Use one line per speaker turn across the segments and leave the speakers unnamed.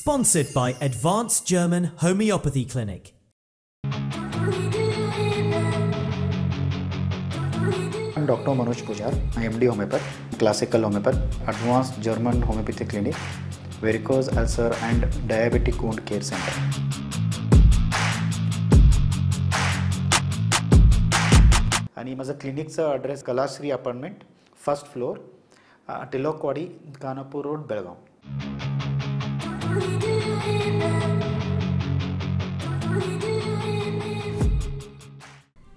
Sponsored by Advanced German Homeopathy Clinic.
I'm Dr. Manoj Pujar, MD Homeopath, Classical Homeopath, Advanced German Homeopathy Clinic, Varicose Ulcer and Diabetic Wound Care Center. आणि माझा क्लिनिकचा address Kalashri apartment, first floor, Tilakwadi, Kanapur road, Belgaum.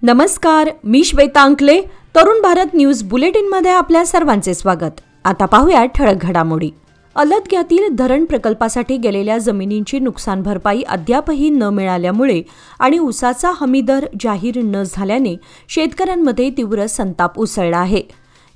नमस्कार, मी श्वेता अंकले. Tarun Bharat news बुलेटिनमध्ये आपल्या सर्वांचे स्वागत. आता पाहूया ठळक घडामोडी. अलदग्यातील धरण प्रकल्पासाठी गेलेल्या जमिनींची नुकसान भरपाई अद्यापही न मिळाल्यामुळे आणि ऊसाचा हमीदर जाहीर न झाल्याने शेतकऱ्यांमध्ये तीव्र संताप उसळला आहे.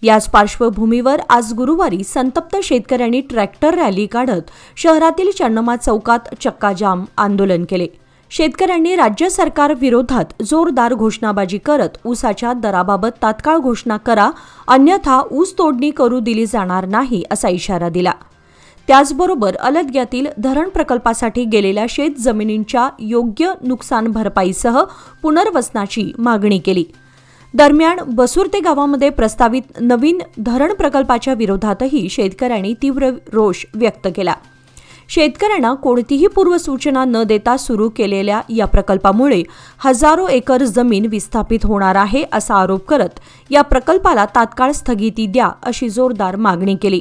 याच पार्श्वभूमीवर आज गुरुवारी संतप्त शेतकऱ्यांनी ट्रॅक्टर रॅली काढत शहरातील चन्नमा चौकात चक्काजाम आंदोलन केले. शेतकऱ्यांनी राज्य सरकार विरोधात जोरदार घोषणाबाजी करत ऊसाच्या दराबाबत तात्काळ घोषणा करा, अन्यथा ऊस तोडणी करू दिली जाणार नाही असा इशारा दिला. त्याचबरोबर अलदग्यातील धरण प्रकल्पासाठी गेलेल्या शेत जमिनींच्या योग्य नुकसान भरपाईसह पुनर्वसनाची मागणी केली. दरम्यान बसुर्ते गावामध्ये प्रस्तावित नवीन धरण प्रकल्पाच्या विरोधातही शेतकऱ्यांनी तीव्र रोष व्यक्त केला. शेतकऱ्यांना कोणतीही पूर्वसूचना न देता सुरू केलेल्या या प्रकल्पामुळे हजारो एकर जमीन विस्थापित होणार आहे असा आरोप करत या प्रकल्पाला तात्काळ स्थगिती द्या अशी जोरदार मागणी केली.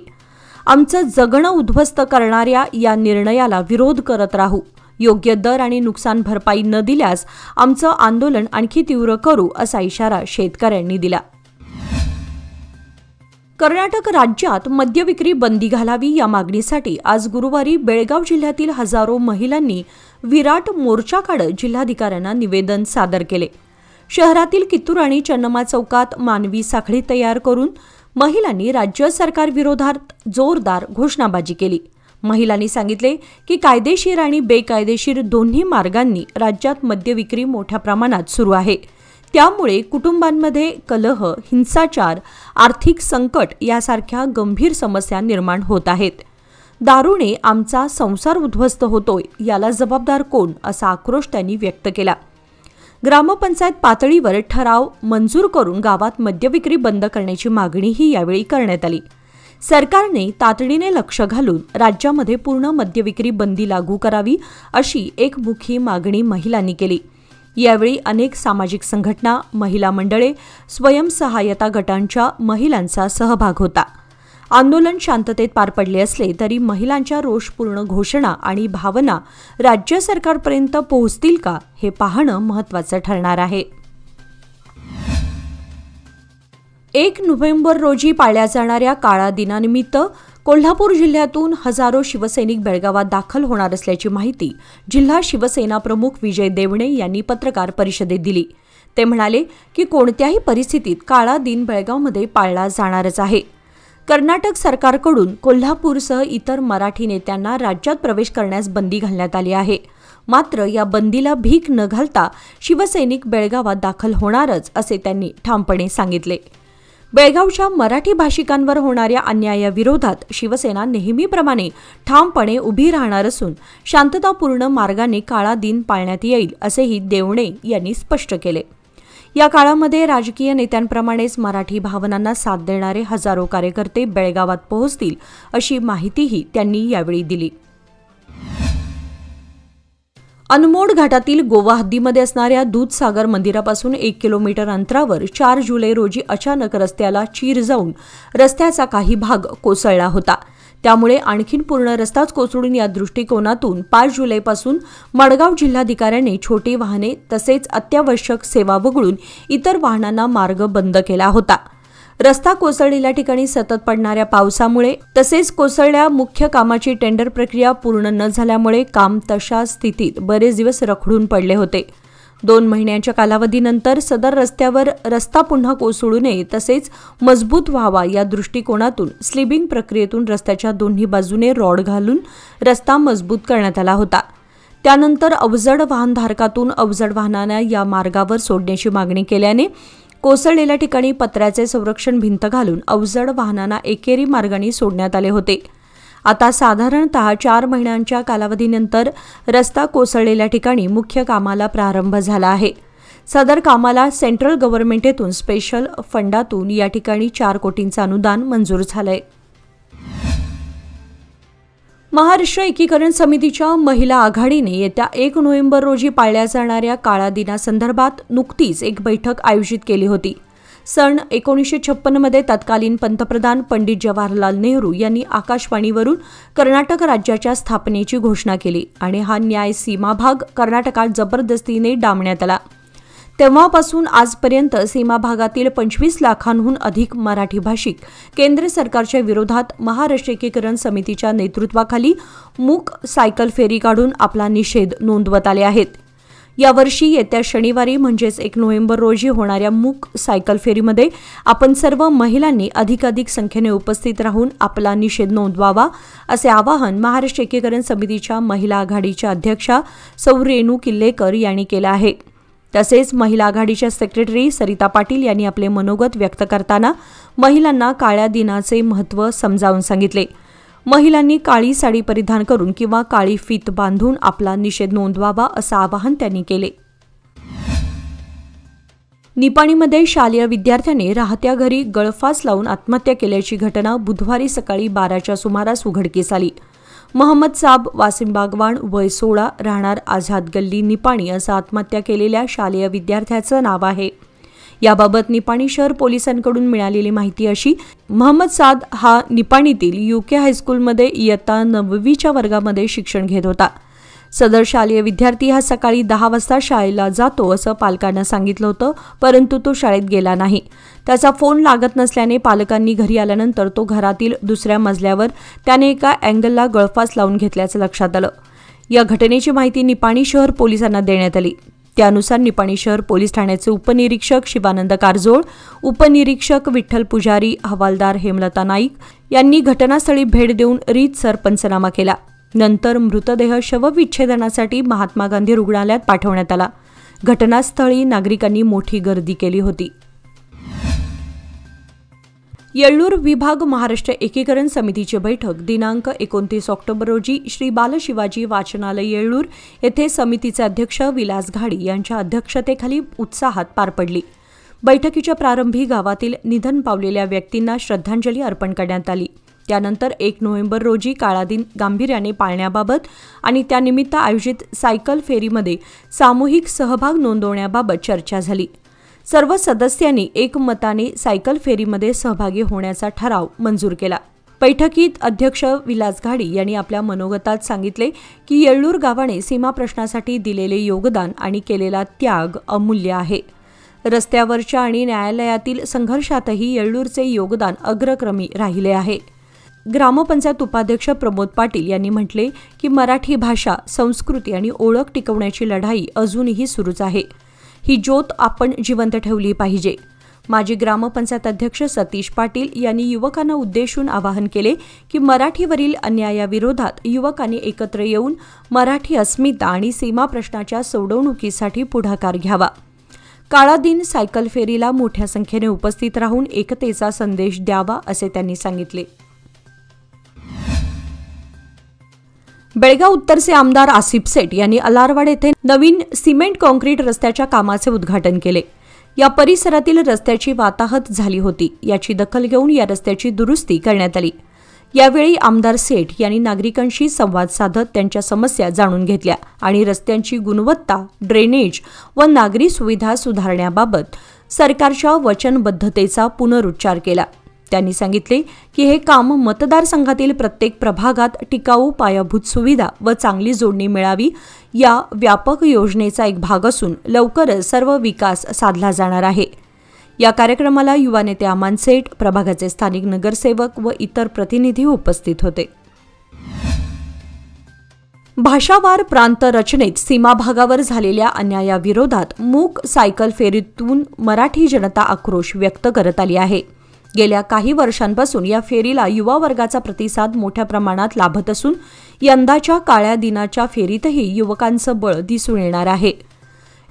आमचं जगणं उद्ध्वस्त करणाऱ्या या निर्णयाला विरोध करत राहू. योग्य दर आणि नुकसान भरपाई न दिल्यास आमचं आंदोलन आणखी तीव्र करू असा इशारा शेतकऱ्यांनी दिला. कर्नाटक राज्यात मद्यविक्री बंदी घालावी या मागणीसाठी आज गुरुवारी बेळगाव जिल्ह्यातील हजारो महिलांनी विराट मोर्चा काढत जिल्हाधिकाऱ्यांना निवेदन सादर केले. शहरातील कित्तूर आणि चन्नमा चौकात मानवी साखळी तयार करून महिलांनी राज्य सरकार विरोधात जोरदार घोषणाबाजी केली. महिलांनी सांगितले की कायदेशीर आणि बेकायदेशीर दोन्ही मार्गांनी राज्यात मद्यविक्री मोठ्या प्रमाणात सुरू आहे. त्यामुळे कुटुंबांमध्ये कलह, हिंसाचार, आर्थिक संकट यासारख्या गंभीर समस्या निर्माण होत आहेत. दारूने आमचा संसार उद्ध्वस्त होतोय, याला जबाबदार कोण असा आक्रोश त्यांनी व्यक्त केला. ग्रामपंचायत पातळीवर ठराव मंजूर करून गावात मद्यविक्री बंद करण्याची मागणीही यावेळी करण्यात आली. सरकारने तातडीने लक्ष घालून राज्यामध्ये पूर्ण मद्यविक्री बंदी लागू करावी अशी एकमुखी मागणी महिलांनी केली. यावेळी अनेक सामाजिक संघटना, महिला मंडळे, स्वयंसहायता गटांच्या महिलांचा सहभाग होता. आंदोलन शांततेत पार पडले असले तरी महिलांच्या रोषपूर्ण घोषणा आणि भावना राज्य सरकारपर्यंत पोहोचतील का हे पाहणं महत्त्वाचं ठरणार आहे. 1 नोव्हेंबर रोजी पाळल्या जाणाऱ्या काळा दिनानिमित्त कोल्हापूर जिल्ह्यातून हजारो शिवसैनिक बेळगावात दाखल होणार असल्याची माहिती जिल्हा शिवसेना प्रमुख विजय देवणे यांनी पत्रकार परिषदेत दिली. ते म्हणाले की कोणत्याही परिस्थितीत काळा दिन बेळगावमध्ये पाळला जाणारच आहे. कर्नाटक सरकारकडून कोल्हापूरसह इतर मराठी नेत्यांना राज्यात प्रवेश करण्यास बंदी घालण्यात आली आहे. मात्र या बंदीला भीक न घालता शिवसैनिक बेळगावात दाखल होणारच असे त्यांनी ठामपणे सांगितले. बेळगावच्या मराठी भाषिकांवर होणाऱ्या अन्यायाविरोधात शिवसेना नेहमीप्रमाणे ठामपणे उभी राहणार असून शांततापूर्ण मार्गाने काळा दिन पाळण्यात येईल असेही देवणे यांनी स्पष्ट केले. या काळामध्ये राजकीय नेत्यांप्रमाणेच मराठी भावनांना साथ देणारे हजारो कार्यकर्ते बेळगावात पोहोचतील अशी माहितीही त्यांनी यावेळी दिली. अनमोड घाटातील गोवा हद्दीमध्ये असणाऱ्या दूधसागर मंदिरापासून 1 किलोमीटर अंतरावर 4 जुलै रोजी अचानक रस्त्याला चीर जाऊन रस्त्याचा काही भाग कोसळला होता. त्यामुळे आणखीन पूर्ण रस्ताच कोसळून या दृष्टिकोनातून 5 जुलैपासून मडगाव जिल्हाधिकाऱ्यांनी छोटी वाहने तसेच अत्यावश्यक सेवा वगळून इतर वाहनांना मार्ग बंद केला होता. रस्ता कोसळलेल्या ठिकाणी सतत पडणाऱ्या पावसामुळे तसेच कोसळल्या मुख्य कामाची टेंडर प्रक्रिया पूर्ण न झाल्यामुळे काम तशा स्थितीत बरेच दिवस रखडून पडले होते. 2 महिन्यांच्या कालावधीनंतर सदर रस्त्यावर रस्ता पुन्हा कोसळू नये तसेच मजबूत व्हावा या दृष्टिकोनातून स्लिबिंग प्रक्रियेतून रस्त्याच्या दोन्ही बाजूने रॉड घालून रस्ता मजबूत करण्यात आला होता. त्यानंतर अवजड वाहनधारकातून अवजड वाहनांना या मार्गावर सोडण्याची मागणी केल्याने कोसळलेल्या ठिकाणी पत्र्याचे संरक्षण भिंत घालून अवजड वाहनांना एकेरी मार्गाने सोडण्यात आले होते. आता साधारणतः 4 महिन्यांच्या कालावधीनंतर रस्ता कोसळलेल्या ठिकाणी मुख्य कामाला प्रारंभ झाला आहे. सदर कामाला सेंट्रल गव्हर्नमेंटतून स्पेशल फंडातून या ठिकाणी 4 कोटींचं अनुदान मंजूर झालंय. महाराष्ट्र एकीकरण समितीच्या महिला आघाडीने येत्या 1 नोव्हेंबर रोजी पाळल्या जाणाऱ्या काळा दिनासंदर्भात नुकतीच एक बैठक आयोजित केली होती. सन 1956 मध्ये तत्कालीन पंतप्रधान पंडित जवाहरलाल नेहरू यांनी आकाशवाणीवरून कर्नाटक राज्याच्या स्थापनेची घोषणा केली आणि हा न्याय सीमा भाग कर्नाटकात जबरदस्तीने डांबण्यात आला. तेव्हापासून आजपर्यंत सीमा भागातील 25 लाखांहून अधिक मराठी भाषिक केंद्र सरकारच्या विरोधात महाराष्ट्र एकीकरण समितीच्या नेतृत्वाखाली मूक सायकल फेरी काढून आपला निषेध नोंदवत आले आहेत. यावर्षी येत्या शनिवारी म्हणजेच 1 नोव्हेंबर रोजी होणाऱ्या मूक सायकल फेरीमध्ये आपण सर्व महिलांनी अधिकाधिक संख्येने उपस्थित राहून आपला निषेध नोंदवावा असे आवाहन महाराष्ट्र एकीकरण समितीच्या महिला आघाडीच्या अध्यक्षा सौ रेणू किल्लेकर यांनी केलं आहे. तसेच महिला आघाडीच्या सेक्रेटरी सरिता पाटील यांनी आपले मनोगत व्यक्त करताना महिलांना काळ्या दिनाचे महत्त्व समजावून सांगितले. महिलांनी काळी साडी परिधान करून किंवा काळी फीत बांधून आपला निषेध नोंदवावा असं आवाहन त्यांनी केले. निपाणीमध्ये शालेय विद्यार्थ्याने राहत्या घरी गळफास लावून आत्महत्या केल्याची घटना बुधवारी सकाळी 12च्या सुमारास उघडकीस आली. मोहम्मद साब वासिम बागवान वय 16 राहणार आझाद गल्ली निपाणी असं आत्महत्या केलेल्या शालेय विद्यार्थ्याचं नाव आहे. याबाबत निपाणी शहर पोलिसांकडून मिळालेली माहिती अशी, मोहम्मद साद हा निपाणीतील UK हायस्कूलमध्ये इयत्ता 9वीच्या वर्गामध्ये शिक्षण घेत होता. सदर शालेय विद्यार्थी हा सकाळी 10 वाजता शाळेला जातो असं पालकांना सांगितलं होतं, परंतु तो शाळेत गेला नाही. त्याचा फोन लागत नसल्याने पालकांनी घरी आल्यानंतर तो घरातील दुसऱ्या मजल्यावर त्याने एका अँगलला गळफास लावून घेतल्याचं लक्षात आलं. या घटनेची माहिती निपाणी शहर पोलिसांना देण्यात आली. त्यानुसार निपाणी शहर पोलीस ठाण्याचे उपनिरीक्षक शिवानंद कारजोळ, उपनिरीक्षक विठ्ठल पुजारी, हवालदार हेमलता नाईक यांनी घटनास्थळी भेट देऊन रीतसर पंचनामा केला. नंतर मृतदेह शवविच्छेदनासाठी महात्मा गांधी रुग्णालयात पाठवण्यात आला. घटनास्थळी नागरिकांनी मोठी गर्दी केली होती. येळ्ळूर विभाग महाराष्ट्र एकीकरण समितीची बैठक दिनांक 29 ऑक्टोबर रोजी श्री बालशिवाजी वाचनालय येळ्ळूर येथे समितीचे अध्यक्ष विलास घाडी यांच्या अध्यक्षतेखाली उत्साहात पार पडली. बैठकीच्या प्रारंभी गावातील निधन पावलेल्या व्यक्तींना श्रद्धांजली अर्पण करण्यात आली. त्यानंतर 1 नोव्हेंबर रोजी काळा दिन गांभीर्याने पाळण्याबाबत आणि त्यानिमित्त आयोजित सायकल फेरीमध्ये सामूहिक सहभाग नोंदवण्याबाबत चर्चा झाली. सर्व सदस्यांनी एकमताने सायकल फेरीमध्ये सहभागी होण्याचा ठराव मंजूर केला. बैठकीत अध्यक्ष विलास घाडी यांनी आपल्या मनोगतात सांगितले की येळ्ळूर गावाने सीमा प्रश्नासाठी दिलेले योगदान आणि केलेला त्याग अमूल्य आहे. रस्त्यावरच्या आणि न्यायालयातील संघर्षातही येळ्ळूरचे योगदान अग्रक्रमी राहिले आहे. ग्रामपंचायत उपाध्यक्ष प्रमोद पाटील यांनी म्हटले की मराठी भाषा, संस्कृती आणि ओळख टिकवण्याची लढाई अजूनही सुरूच आहे. ही ज्योत आपण जिवंत ठेवली पाहिजे. माजी ग्रामपंचायत अध्यक्ष सतीश पाटील यांनी युवकांना उद्देशून आवाहन केले की मराठीवरील अन्यायाविरोधात युवकांनी एकत्र येऊन मराठी अस्मिता आणि सीमा प्रश्नाच्या सोडवणुकीसाठी पुढाकार घ्यावा. काळा दिन सायकल फेरीला मोठ्या संख्येने उपस्थित राहून एकतेचा संदेश द्यावा असे त्यांनी सांगितले. बेळगाव उत्तरचे आमदार आसिफ सेठ यांनी अलारवाड येथे नवीन सिमेंट कॉन्क्रीट रस्त्याच्या कामाचे उद्घाटन केले. या परिसरातील रस्त्याची वाताहत झाली होती. याची दखल घेऊन या रस्त्याची दुरुस्ती करण्यात आली. यावेळी आमदार सेठ यांनी नागरिकांशी संवाद साधत त्यांच्या समस्या जाणून घेतल्या आणि रस्त्यांची गुणवत्ता, ड्रेनेज व नागरी सुविधा सुधारण्याबाबत सरकारच्या वचनबद्धतेचा पुनरुच्चार केला. त्यांनी सांगितले की हे काम मतदारसंघातील प्रत्येक प्रभागात टिकाऊ पायाभूत सुविधा व चांगली जोडणी मिळावी या व्यापक योजनेचा एक भाग असून लवकरच सर्व विकास साधला जाणार आहे. या कार्यक्रमाला युवा नेते अमान सेठ, प्रभागाचे स्थानिक नगरसेवक व इतर प्रतिनिधी उपस्थित होते. भाषावार प्रांत रचनेत सीमा भागावर झालेल्या अन्यायाविरोधात मूक सायकल फेरीतून मराठी जनता आक्रोश व्यक्त करत आली आहे. गेल्या काही वर्षांपासून या फेरीला युवा वर्गाचा प्रतिसाद मोठ्या प्रमाणात लाभत असून यंदाच्या काळ्या दिनाच्या फेरीतही युवकांचं बळ दिसून येणार आहे.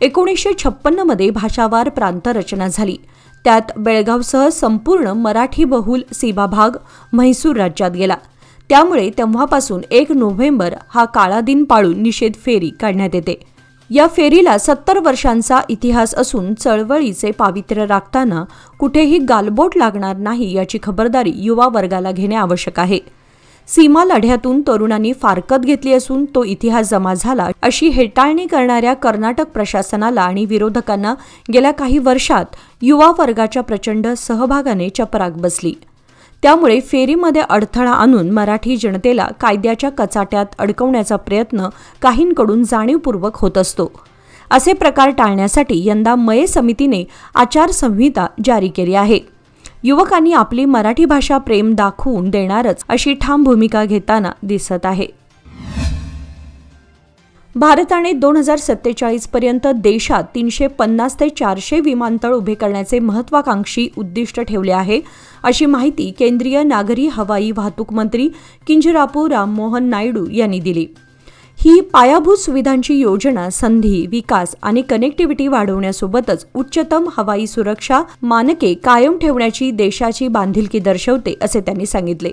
1956 मध्ये भाषावार प्रांत रचना झाली. त्यात बेळगावसह संपूर्ण मराठी बहुल सीमा भाग म्हैसूर राज्यात गेला. त्यामुळे तेव्हापासून 1 नोव्हेंबर हा काळा दिन पाळून निषेध फेरी काढण्यात येते। या फेरीला 70 वर्षांचा इतिहास असून चळवळीचे पावित्र्य राखताना कुठेही गालबोट लागणार नाही याची खबरदारी युवा वर्गाला घेणे आवश्यक आहे। सीमा लढ्यातून तरुणांनी फारकत घेतली असून तो इतिहास जमा झाला अशी हेटाळणी करणाऱ्या कर्नाटक प्रशासनाला आणि विरोधकांना गेल्या काही वर्षात युवा वर्गाच्या प्रचंड सहभागाने चपराक बसली। त्यामुळे फेरीमध्ये अडथळा आणून मराठी जनतेला कायद्याच्या कचाट्यात अडकवण्याचा प्रयत्न काहींकडून जाणीवपूर्वक होत असतो। असे प्रकार टाळण्यासाठी यंदा मये समितीने आचारसंहिता जारी केली आहे। युवकांनी आपली मराठी भाषा प्रेम दाखवून देणारच अशी ठाम भूमिका घेताना दिसत आहे। भारताने 2047 पर्यंत देशात 350 ते 400 विमानतळ उभे करण्याचे महत्त्वाकांक्षी उद्दिष्ट ठेवले आहे, अशी माहिती केंद्रीय नागरी हवाई वाहतूक मंत्री किंजरापू राममोहन नायडू यांनी दिली। ही पायाभूत सुविधांची योजना संधी, विकास आणि कनेक्टिव्हिटी वाढवण्यासोबतच उच्चतम हवाई सुरक्षा मानके कायम ठेवण्याची देशाची बांधिलकी दर्शवते, असे त्यांनी सांगितले।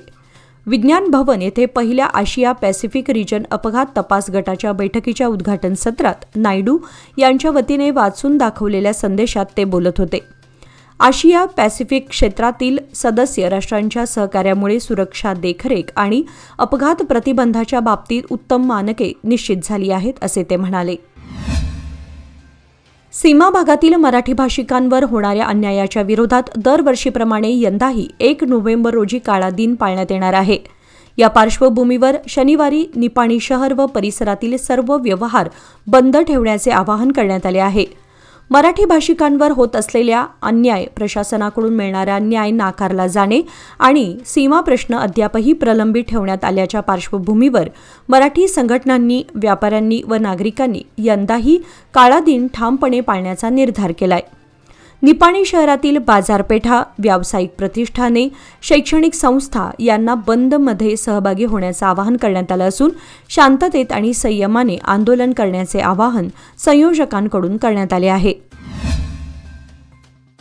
विज्ञान भवन येथे पहिल्या आशिया पॅसिफिक रिजन अपघात तपास गटाच्या बैठकीच्या उद्घाटन सत्रात नायडू यांच्या वतीने वाचून दाखवलेल्या संदेशात ते बोलत होते। आशिया पॅसिफिक क्षेत्रातील सदस्य राष्ट्रांच्या सहकार्यामुळे सुरक्षा देखरेख आणि अपघात प्रतिबंधाच्या बाबतीत उत्तम मानके निश्चित झाली आहेत, असे ते म्हणाले। सीमा भागातील मराठी भाषिकांवर होणाऱ्या अन्यायाच्या विरोधात दरवर्षीप्रमाणे यंदाही 1 नोव्हेंबर रोजी काळा दिन पाळण्यात येणार आहे। या पार्श्वभूमीवर शनिवारी निपाणी शहर व परिसरातील सर्व व्यवहार बंद ठेवण्याचे आवाहन करण्यात आले आहे। मराठी भाषिकांवर होत असलेल्या अन्याय, प्रशासनाकडून मिळणारा न्याय नाकारला जाणे आणि सीमा प्रश्न अद्यापही प्रलंबित ठेवण्यात आल्याच्या पार्श्वभूमीवर मराठी संघटनांनी, व्यापाऱ्यांनी व नागरिकांनी यंदाही काळा दिन ठामपणे पाळण्याचा निर्धार केलाय। निपाणी शहरातील बाजारपेठा, व्यावसायिक प्रतिष्ठाने, शैक्षणिक संस्था यांना बंदमध्ये सहभागी होण्याचं आवाहन करण्यात आलं असून शांततेत आणि संयमाने आंदोलन करण्याचे आवाहन संयोजकांकडून करण्यात आले आहे।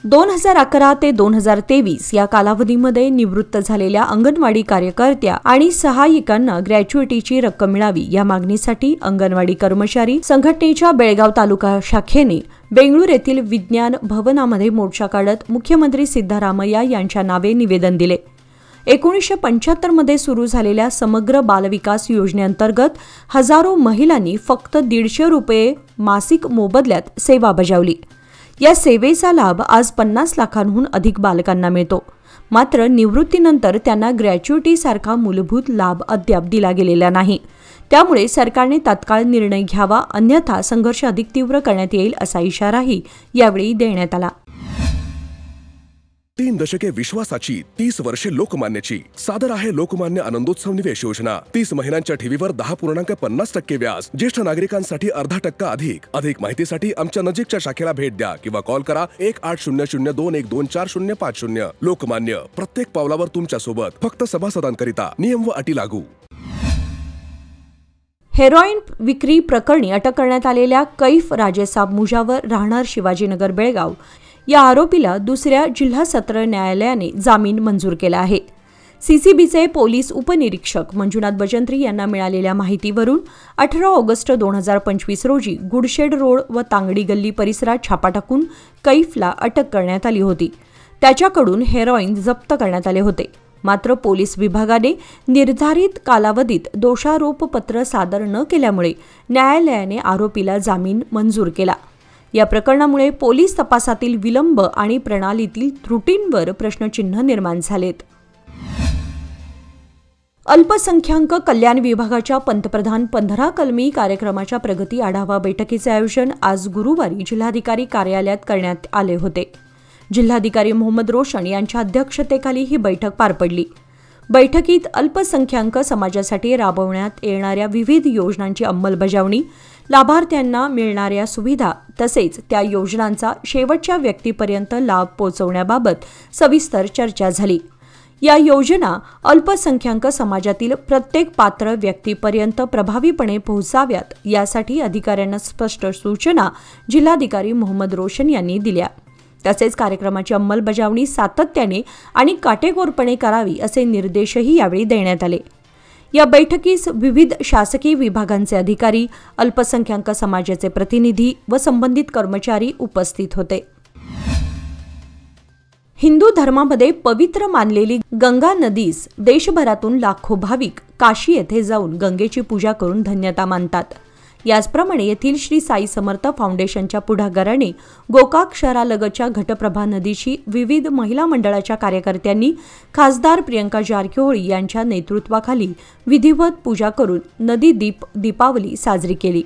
2011 ते 2023 या कालावधीमध्ये निवृत्त झालेल्या अंगणवाडी कार्यकर्त्या आणि सहायिकांना ग्रॅच्युइटीची रक्कम मिळावी या मागणीसाठी अंगणवाडी कर्मचारी संघटनेच्या बेळगाव तालुका शाखेने बेंगळूर येथील विज्ञान भवनामध्ये मोर्चा काढत मुख्यमंत्री सिद्धरामय्या यांच्या नावे निवेदन दिले। 1975 मध्ये सुरू झालेल्या समग्र बालविकास योजनेअंतर्गत हजारो महिलांनी फक्त 150 रुपये मासिक मोबदल्यात सेवा बजावली। या सेवेचा लाभ आज 50 लाखांहून अधिक बालकांना मिळतो। मात्र निवृत्तीनंतर त्यांना ग्रॅच्युइटीसारखा मूलभूत लाभ अद्याप दिला गेलेला नाही। त्यामुळे सरकारने तात्काळ निर्णय घ्यावा, अन्यथा संघर्ष अधिक तीव्र करण्यात येईल असा इशाराही यावेळी देण्यात आला।
3 दशके विश्वासाची, 30 वर्षे लोकमान्याची। सादर आहे लोकमान्य आनंदोत्सव निवेश योजना। 30 महिन्यांच्या ठेवीवर 10.50% व्याज, ज्येष्ठ नागरिकांसाठी 0.5% अधिक माहितीसाठी आमच्या नजीकच्या शाखेला भेट द्या किंवा कॉल करा 180021245050। लोकमान्य, प्रत्येक पावलावर तुमच्या सोबत, फक्त सभासदांकरिता। नियम व अटी लागू।
हेरोईन विक्री प्रकरणी अटक करण्यात आलेल्या कैफ राजेसाब मुजावर, राहणार शिवाजीनगर बेळगाव या आरोपीला दुसऱ्या जिल्हा सत्र न्यायालयाने जामीन मंजूर केला आहे। सीसीबीचे पोलीस उपनिरीक्षक मंजुनाथ बजंत्री यांना मिळालेल्या माहितीवरून 18 ऑगस्ट 2025 रोजी गुडशेड रोड व तांगडी गल्ली परिसरात छापा टाकून कैफला अटक करण्यात आली होती। त्याच्याकडून हेरोईन जप्त करण्यात आले होते। मात्र पोलीस विभागाने निर्धारित कालावधीत दोषारोपपत्र सादर न केल्यामुळे न्यायालयाने आरोपीला जामीन मंजूर केला। या प्रकरणामुळे पोलीस तपासातील विलंब आणि प्रणालीतील त्रुटींवर प्रश्नचिन्ह निर्माण झालेत। अल्पसंख्याक कल्याण विभागाच्या पंतप्रधान 15 कलमी कार्यक्रमाच्या प्रगती आढावा बैठकीचे आयोजन आज गुरुवारी जिल्हाधिकारी कार्यालयात करण्यात आले होते। जिल्हाधिकारी मोहम्मद रोशन यांच्या अध्यक्षतेखाली ही बैठक पार पडली। बैठकीत अल्पसंख्याक समाजासाठी राबवण्यात येणाऱ्या विविध योजनांची अंमलबजावणी, लाभार्थ्यांना मिळणाऱ्या सुविधा तसेच त्या योजनांचा शेवटच्या व्यक्तीपर्यंत लाभ पोहोचवण्याबाबत सविस्तर चर्चा झाली। या योजना अल्पसंख्याक समाजातील प्रत्येक पात्र व्यक्तीपर्यंत प्रभावीपणे पोहोचाव्यात यासाठी अधिकाऱ्यांना स्पष्ट सूचना जिल्हाधिकारी मोहम्मद रोशन यांनी दिल्या। तसेच कार्यक्रमाची अंमलबजावणी सातत्याने आणि काटेकोरपणे करावी असे निर्देशही यावेळी देण्यात आले। या बैठकीस विविध शासकीय विभागांचे अधिकारी, अल्पसंख्याक समाजाचे प्रतिनिधी व संबंधित कर्मचारी उपस्थित होते. हिंदू धर्मामध्ये पवित्र मानलेली गंगा नदीस देशभरातून लाखो भाविक काशी येथे जाऊन गंगेची पूजा करून धन्यता मानतात. याचप्रमाणे येथील श्री साई समर्थ फाउंडेशनच्या पुढाकाराने गोकाक शहरालगतच्या घटप्रभा नदीची विविध महिला मंडळाच्या कार्यकर्त्यांनी खासदार प्रियंका जारकिहोळी यांच्या नेतृत्वाखाली विधिवत पूजा करून नदी दीपावली साजरी केली.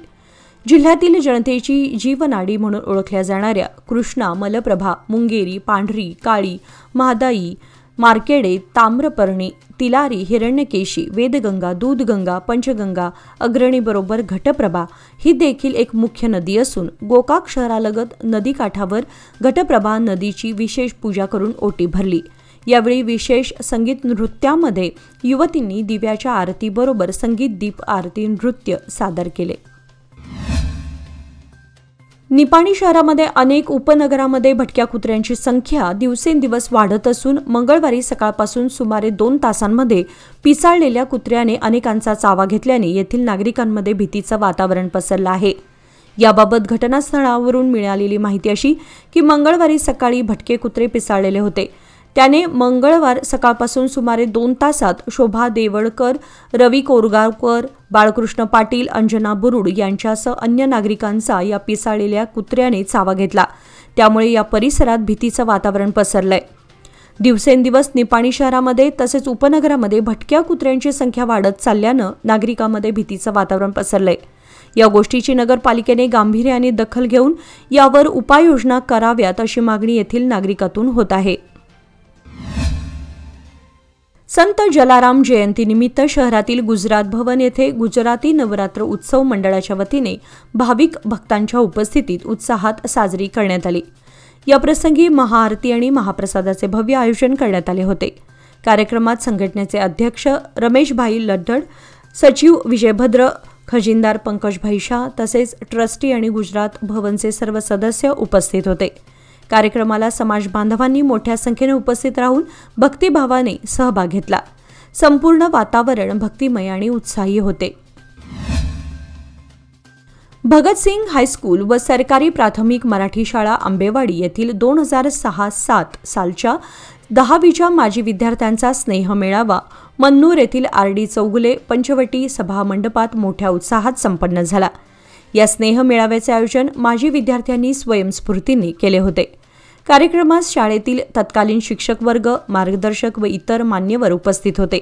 जिल्ह्यातील जनतेची जीवनाडी म्हणून ओळखल्या जाणाऱ्या कृष्णा, मलप्रभा, मुंगेरी, पांढरी, काळी, महादाई, मार्केडे, ताम्रपर्णी, तिलारी, हिरण्यकेशी, वेदगंगा, दूधगंगा, पंचगंगा, अग्रणीबरोबर घटप्रभा ही देखील एक मुख्य नदी असून गोकाक शहरालगत नदीकाठावर घटप्रभा नदीची विशेष पूजा करून ओटी भरली. यावेळी विशेष संगीत नृत्यामध्ये युवतींनी दिव्याच्या आरतीबरोबर संगीत दीप आरती नृत्य सादर केले. निपाणी शहरामध्ये अनेक उपनगरामध्ये भटक्या कुत्र्यांची संख्या दिवसेंदिवस वाढत असून मंगळवारी सकाळपासून सुमारे 2 तासांमध्ये पिसाळलेल्या कुत्र्याने अनेकांचा चावा घेतल्याने येथील नागरिकांमध्ये भीतीचं वातावरण पसरलं आहे. याबाबत घटनास्थळावरून मिळालेली माहिती अशी की मंगळवारी सकाळी भटके कुत्रे पिसाळलेले होते. त्याने मंगळवार सकाळपासून सुमारे 2 तासात शोभा देवळकर, रवी कोरगावकर, बाळकृष्ण पाटील, अंजना बुरुड यांच्यासह अन्य नागरिकांचा या पिसाळलेल्या कुत्र्याने चावा घेतला. त्यामुळे या परिसरात भीतीचं वातावरण पसरलंय. दिवसेंदिवस निपाणी शहरामध्ये तसेच उपनगरामध्ये भटक्या कुत्र्यांची संख्या वाढत चालल्यानं नागरिकांमध्ये भीतीचं वातावरण पसरलंय. या गोष्टीची नगरपालिकेने गांभीर्याने दखल घेऊन यावर उपाययोजना कराव्यात अशी मागणी येथील नागरिकातून होत आहे. संत जलाराम जयंतीनिमित्त शहरातील गुजरात भवन येथे गुजराती नवरात्र उत्सव मंडळाच्या वतीने भाविक भक्तांच्या उपस्थितीत उत्साहात साजरी करण्यात आली. याप्रसंगी महाआरती आणि महाप्रसादाचे भव्य आयोजन करण्यात आले होते. कार्यक्रमात संघटनेचे अध्यक्ष रमेशभाई लड्डड, सचिव विजयभद्र, खजिनदार पंकजभाई शाह तसेच ट्रस्टी आणि गुजरात भवनचे सर्व सदस्य उपस्थित होते. कार्यक्रमाला समाज बांधवांनी मोठ्या संख्येने उपस्थित राहून भक्तिभावाने सहभाग घेतला. संपूर्ण वातावरण भक्तिमय आणि उत्साही होते. भगतसिंग हायस्कूल व सरकारी प्राथमिक मराठी शाळा आंबेवाडी येथील 2006-07 सालच्या 10वीच्या माजी विद्यार्थ्यांचा स्नेह मेळावा मन्नूर येथील आरडी चौगुले पंचवटी सभा मंडपात मोठ्या उत्साहात संपन्न झाला. या स्नेह मेळाव्याचे आयोजन माजी विद्यार्थ्यांनी स्वयंस्फूर्तीने केले होते. कार्यक्रमात शाळेतील तत्कालीन शिक्षक वर्ग, मार्गदर्शक व इतर मान्यवर उपस्थित होते.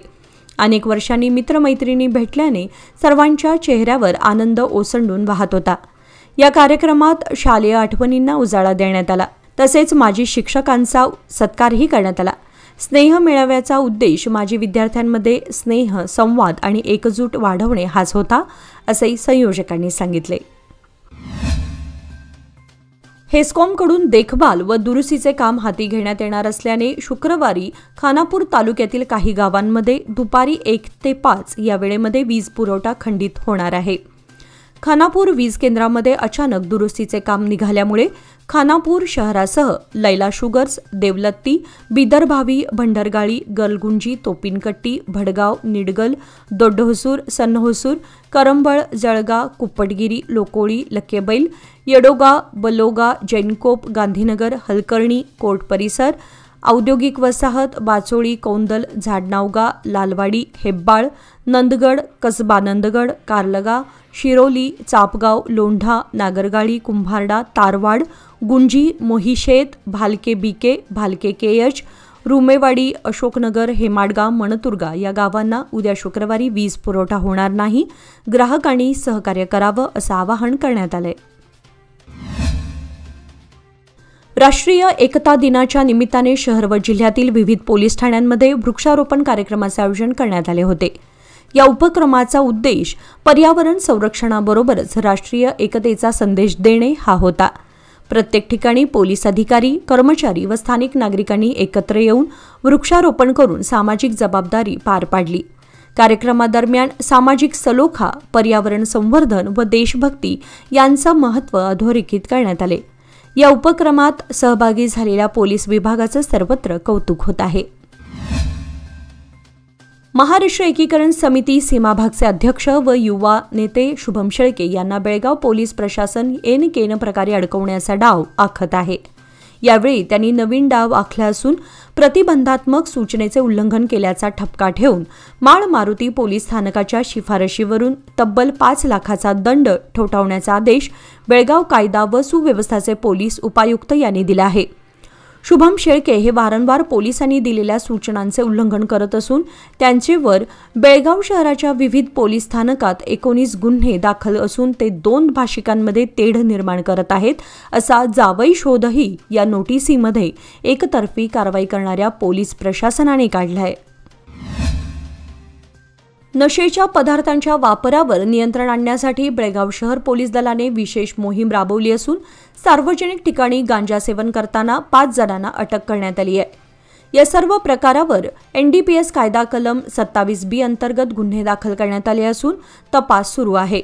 अनेक वर्षांनी मित्रमैत्रिणी भेटल्याने सर्वांच्या चेहऱ्यावर आनंद ओसंडून वाहत होता. या कार्यक्रमात शालेय आठवणींना उजाळा देण्यात आला. तसेच माजी शिक्षकांचा सत्कारही करण्यात आला. स्नेह मेळाव्याचा उद्देश माजी विद्यार्थ्यांमध्ये स्नेह, संवाद आणि एकजूट वाढवणे हाच होता, असेही संयोजकांनी सांगितले. हेस्कॉमकडून देखभाल व दुरुस्तीचे काम हाती घेण्यात येणार असल्याने शुक्रवारी खानापूर तालुक्यातील काही गावांमध्ये दुपारी 1 ते 5 या वेळेमध्ये वीज पुरवठा खंडित होणार आहे. खानापूर वीज केंद्रामध्ये अचानक दुरुस्तीचे काम निघाल्यामुळे खानापूर शहरासह लैला शुगर्स, देवलत्ती, बिदरभावी, भंडरगाळी, गलगुंजी, तोपिनकट्टी, भडगाव, निडगल, दोड्डहोसूर, सन्नहोसूर, करंबळ, जळगा, कुप्पटगिरी, लोकोळी, लक्केबैल, येडोगा, बलोगा, जैनकोप, गांधीनगर, हलकर्णी, कोर्ट परिसर, औद्योगिक वसाहत, बाचोळी, कौंदल, झाडनावगा, लालवाडी, हेब्बाळ, नंदगड, कसबा नंदगड, कारलगा, शिरोली, चापगाव, लोंढा, नागरगाळी, कुंभारडा, तारवाड, गुंजी, मोहिशेत, भालके बीके, भालके केएच, रुमेवाडी, अशोकनगर, हेमाडगाव, मणतुर्गा या गावांना उद्या शुक्रवारी वीज पुरवठा होणार नाही. ग्राहकांनी सहकार्य करावं असं आवाहन करण्यात आलंय. राष्ट्रीय एकता दिनाच्या निमित्ताने शहर व जिल्ह्यातील विविध पोलीस ठाण्यांमध्ये वृक्षारोपण कार्यक्रमाचे आयोजन करण्यात आले होते. या उपक्रमाचा उद्देश पर्यावरण संरक्षणाबरोबरच राष्ट्रीय एकतेचा संदेश देणे हा होता. प्रत्येक ठिकाणी पोलीस अधिकारी, कर्मचारी व स्थानिक नागरिकांनी एकत्र येऊन वृक्षारोपण करून सामाजिक जबाबदारी पार पाडली. कार्यक्रमादरम्यान सामाजिक सलोखा, पर्यावरण संवर्धन व देशभक्ती यांचं महत्त्व अधोरेखित करण्यात आले. या उपक्रमात सहभागी झालेल्या पोलीस विभागाचं सर्वत्र कौतुक होत आहे. महाराष्ट्र एकीकरण समिती सीमाभागचे अध्यक्ष व युवा नेते शुभम शेळके यांना बेळगाव पोलीस प्रशासन एन प्रकारे अडकवण्याचा डाव आखत आहे. यावेळी त्यांनी नवीन डाव आखला असून प्रतिबंधात्मक सूचनेचे उल्लंघन केल्याचा ठपका ठेवून माळ मारुती पोलीस स्थानकाच्या शिफारशीवरून तब्बल 5 लाखाचा दंड ठोठावण्याचा आदेश बेळगाव कायदा व सुव्यवस्थाचे पोलीस उपायुक्त यांनी दिला आहे. शुभम शेळके हे वारंवार पोलिसांनी दिलेल्या सूचनांचे उल्लंघन करत असून त्यांचेवर बेळगाव शहराच्या विविध पोलीस स्थानकात 19 गुन्हे दाखल असून ते 2 भाषिकांमध्ये तेढ निर्माण करत आहेत, असा जावई शोधही या नोटिसीमध्ये एकतर्फी कारवाई करणाऱ्या पोलीस प्रशासनाने काढला आहे. नशेच्या पदार्थांच्या वापरावर नियंत्रण आणण्यासाठी बेळगाव शहर पोलीस दलाने विशेष मोहीम राबवली असून सार्वजनिक ठिकाणी गांजा सेवन करताना 5 जणांना अटक करण्यात आली आहे. या सर्व प्रकारावर NDPS कायदा कलम 27B अंतर्गत गुन्हे दाखल करण्यात आले असून तपास सुरू आहे.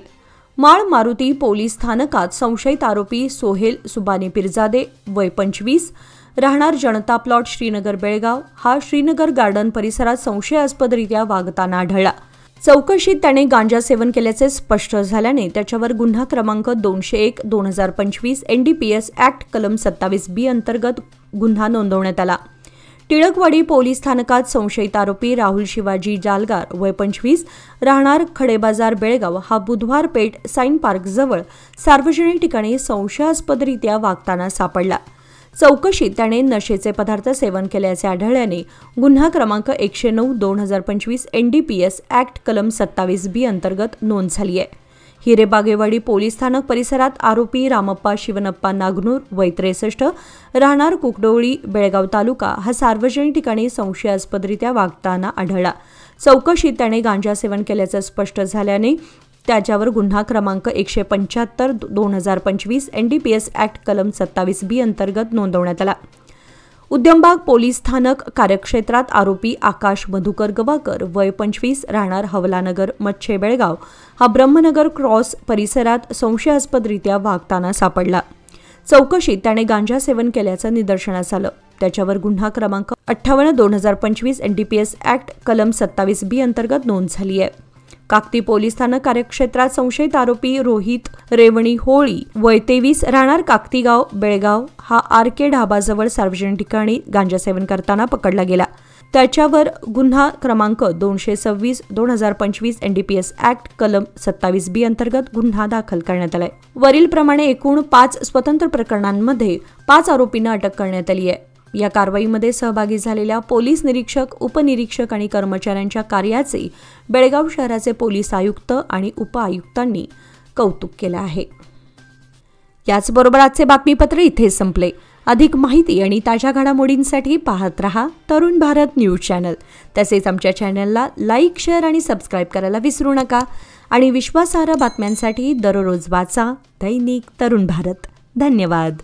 माळ मारुती पोलीस स्थानकात संशयित आरोपी सोहेल सुबानी पिरजादे वय 25 राहणार जनता प्लॉट श्रीनगर बेळगाव हा श्रीनगर गार्डन परिसरात संशयास्पदरित्या वागताना आढळला. चौकशीत त्याने गांजा सेवन केल्याचे स्पष्ट झाल्याने त्याच्यावर गुन्हा क्रमांक 201/2025 NDPS ॲक्ट कलम 27B अंतर्गत गुन्हा नोंदवण्यात आला. टिळकवाडी पोलीस स्थानकात संशयित आरोपी राहुल शिवाजी जालगार वय 25 राहणार खडेबाजार बेळगाव हा बुधवार पेठ साइन पार्कजवळ सार्वजनिक ठिकाणी संशयास्पदरित्या वागताना सापडला. चौकशीत त्याने नशेचे पदार्थ सेवन केल्याचे आढळल्याने गुन्हा क्रमांक 109/2025 NDPS ॲक्ट कलम 27B अंतर्गत नोंद झाली आहे. हिरेबागेवाडी पोलीस स्थानक परिसरात आरोपी रामप्पा शिवनप्पा नागनूर वय 63 राहणार कुकडोळी बेळगाव तालुका हा सार्वजनिक ठिकाणी संशयास्पदरित्या वागताना आढळला. चौकशीत त्याने गांजा सेवन केल्याचं स्पष्ट झाल्याने त्याच्यावर गुन्हा क्रमांक 175/2025 NDPS ॲक्ट कलम 27B अंतर्गत नोंदवण्यात आला. उद्यमबाग पोलीस स्थानक कार्यक्षेत्रात आरोपी आकाश मधुकर गवाकर वय 25 राहणार हवलानगर मच्छे बेळगाव हा ब्रह्मनगर क्रॉस परिसरात संशयास्पदरित्या वागताना सापडला. चौकशीत त्याने गांजा सेवन केल्याचं निदर्शनास आलं. त्याच्यावर गुन्हा क्रमांक 58/2025 NDPS ॲक्ट कलम 27B अंतर्गत नोंद झाली आहे. काकती पोलीस स्थानक कार्यक्षेत्रात संशयित आरोपी रोहित रेवणी होळी वय 23 राहणार काकतीगाव बेळगाव हा RK ढाबाजवळ सार्वजनिक ठिकाणी गांजा सेवन करताना पकडला गेला. त्याच्यावर गुन्हा क्रमांक 226/2025 NDPS ॲक्ट कलम 27B अंतर्गत गुन्हा दाखल करण्यात आलाय. वरीलप्रमाणे एकूण 5 स्वतंत्र प्रकरणांमध्ये 5 आरोपींना अटक करण्यात आली आहे. या कारवाईमध्ये सहभागी झालेल्या पोलीस निरीक्षक, उपनिरीक्षक आणि कर्मचाऱ्यांच्या कार्याचे बेळगाव शहराचे पोलीस आयुक्त आणि उपआयुक्तांनी कौतुक केलं आहे. याचबरोबर आजचे बातमीपत्र इथे संपले. अधिक माहिती आणि ताज्या घडामोडींसाठी पाहत रहा तरुण भारत न्यूज चॅनल. तसेच आमच्या चॅनलला लाईक, शेअर आणि सबस्क्राईब करायला विसरू नका. आणि विश्वासार्ह बातम्यांसाठी दररोज वाचा दैनिक तरुण भारत. धन्यवाद.